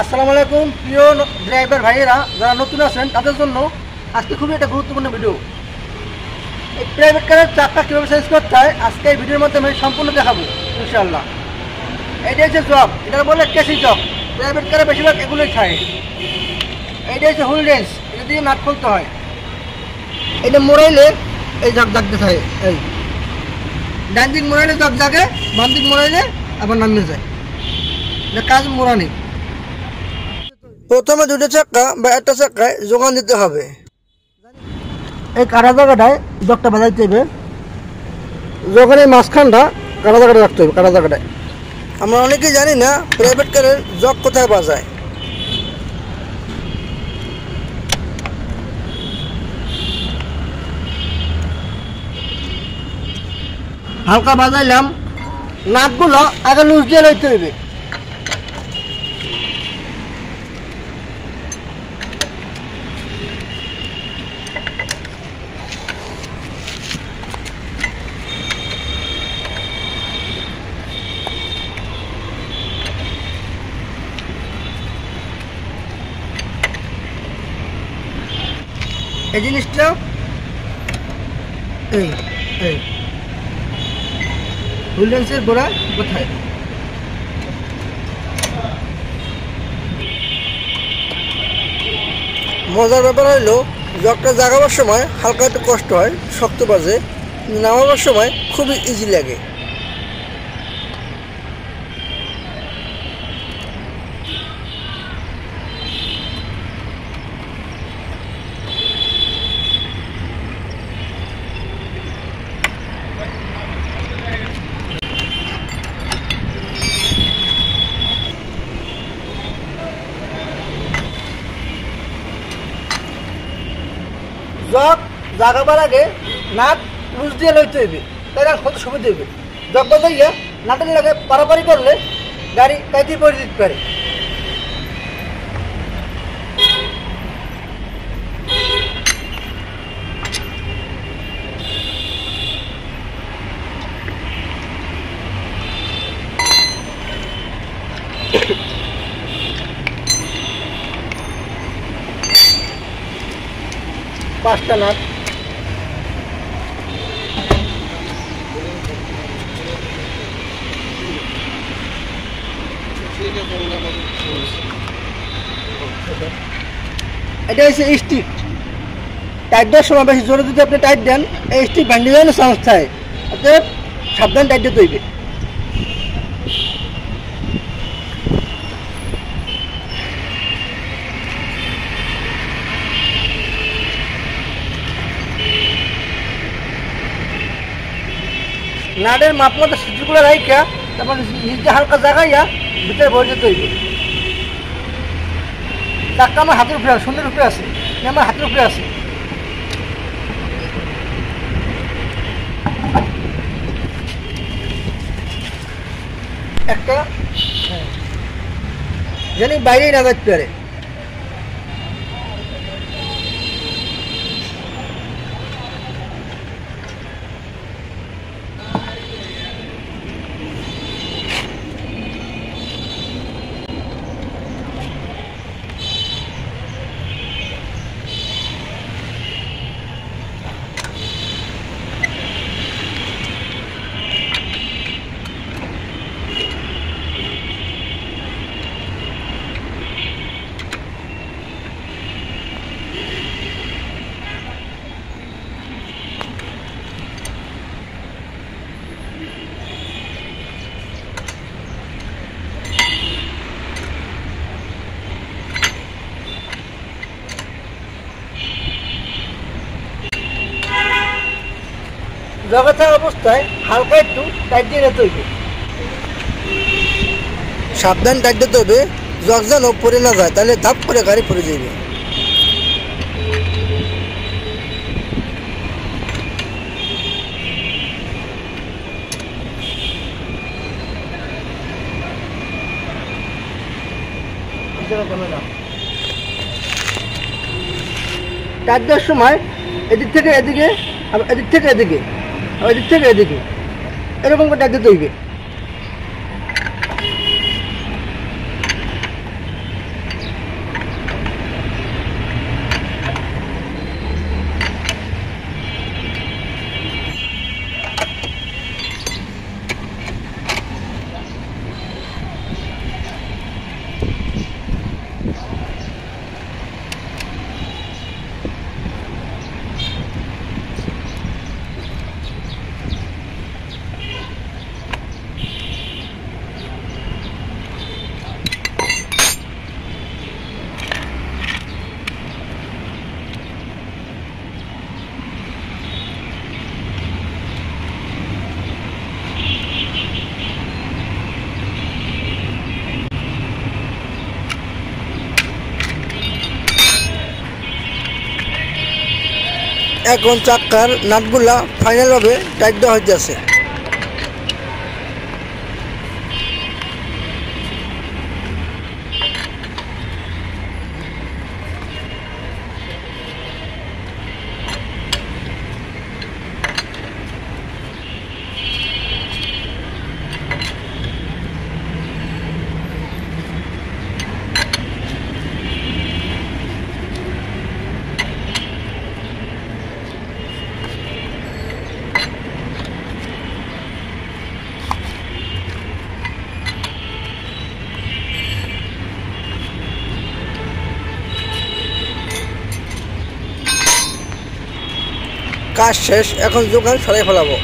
আসসালামু আলাইকুম প্রিয় ড্রাইভার ভাইয়েরা, যারা নতুন আছেন তাদের জন্য আজকে খুবই একটা গুরুত্বপূর্ণ ভিডিও। এই প্রাইভেট কারের চাকা কীভাবে চেঞ্জ করতে হয় আজকে এই ভিডিওর মাধ্যমে সম্পূর্ণ দেখাবো ইনশাআল্লাহ। এইটা হচ্ছে জক, এটা বলে কেসি জক। প্রাইভেট কারে বেশিরভাগ এগুলোই খায়। এইটা হচ্ছে হুইল রেঞ্জ, এটা দিয়ে নাট খুলতে হয়। এটা মোড়াইলে এই জক জাগতে থাকে, এই ডান দিক মোড়াইলে জক জাগে, বাম দিক মোড়াইলে আবার নামিয়ে যায়। এটা কাজ মোড়ানি। প্রথমে দুটো চাক্কা বা একটা চাক্কায় যোগান দিতে হবে। এই কাটা জায়গাটায় জগটা বাজাইতে হবে, যখনই মাঝখানটা কাটা জায়গাটা রাখতে হবে। কাটা জায়গাটায় আমরা অনেকেই জানি না প্রাইভেট কারের জগ কোথায় বাজায়। হালকা বাজাইলাম, নাটগুলো আগে লুজ দিয়ে লইতে হইবে। এই জিনিসটা এই এই হুইল রেঞ্চের গোড়া কোথায়? মজার ব্যাপার হইলো জগটা জাগাবার সময় হালকা একটু কষ্ট হয়, শক্ত বাজে, নামাবার সময় খুবই ইজি লাগে। জগ জাগাবার আগে নাট লুজ দিয়ে লইতে হইবে, তাই না কত সুবিধা হইবে। জগ বাজাইয়া নাটের লাগে পারাপারি করলে গাড়ি কাইতে পড়ে দিতে পারে। পাঁচটা নাট, এটা হচ্ছে স্টিক। টাইট দেওয়ার সময় বেশি জোরে যদি আপনি টাইট দেন এই স্টিক ভাঙে যাওয়ার চান্স থাকে, অতএব সাবধান টাইট দিতে হইবে। নাটের মাপ মতো সিটগুলো রাইখা তারপর নিজে হালকা জাগাইয়া ভিতরে ভরে যেতে হইবে। চাক্কা আমার হাতের উপরে আছে, শূন্যের উপরে আছে, আমার হাতের উপরে আছে। একটা জানি বাইরেই না যাইতে পারে। জগা থাকা অবস্থায় হালকা একটু টাইট দিয়ে নিতে হইবে। সাবধান টাইট দিতে হবে, জগ যেন পড়ে না যায়, তাহলে ধাপ করে গাড়ি পড়ে যাবে। টাইট দেওয়ার সময় এদিক থেকে এদিকে, এদিক থেকে এদিকে, এদিক থেকে এদিকে, এরকম করে টাইট দিতে হইবে। এখন চাক্কার নাটগুলা ফাইনালভাবে টাইট দেওয়া হইতেছে। কাজ শেষ, এখন দোকান সরাই ফেলাবো।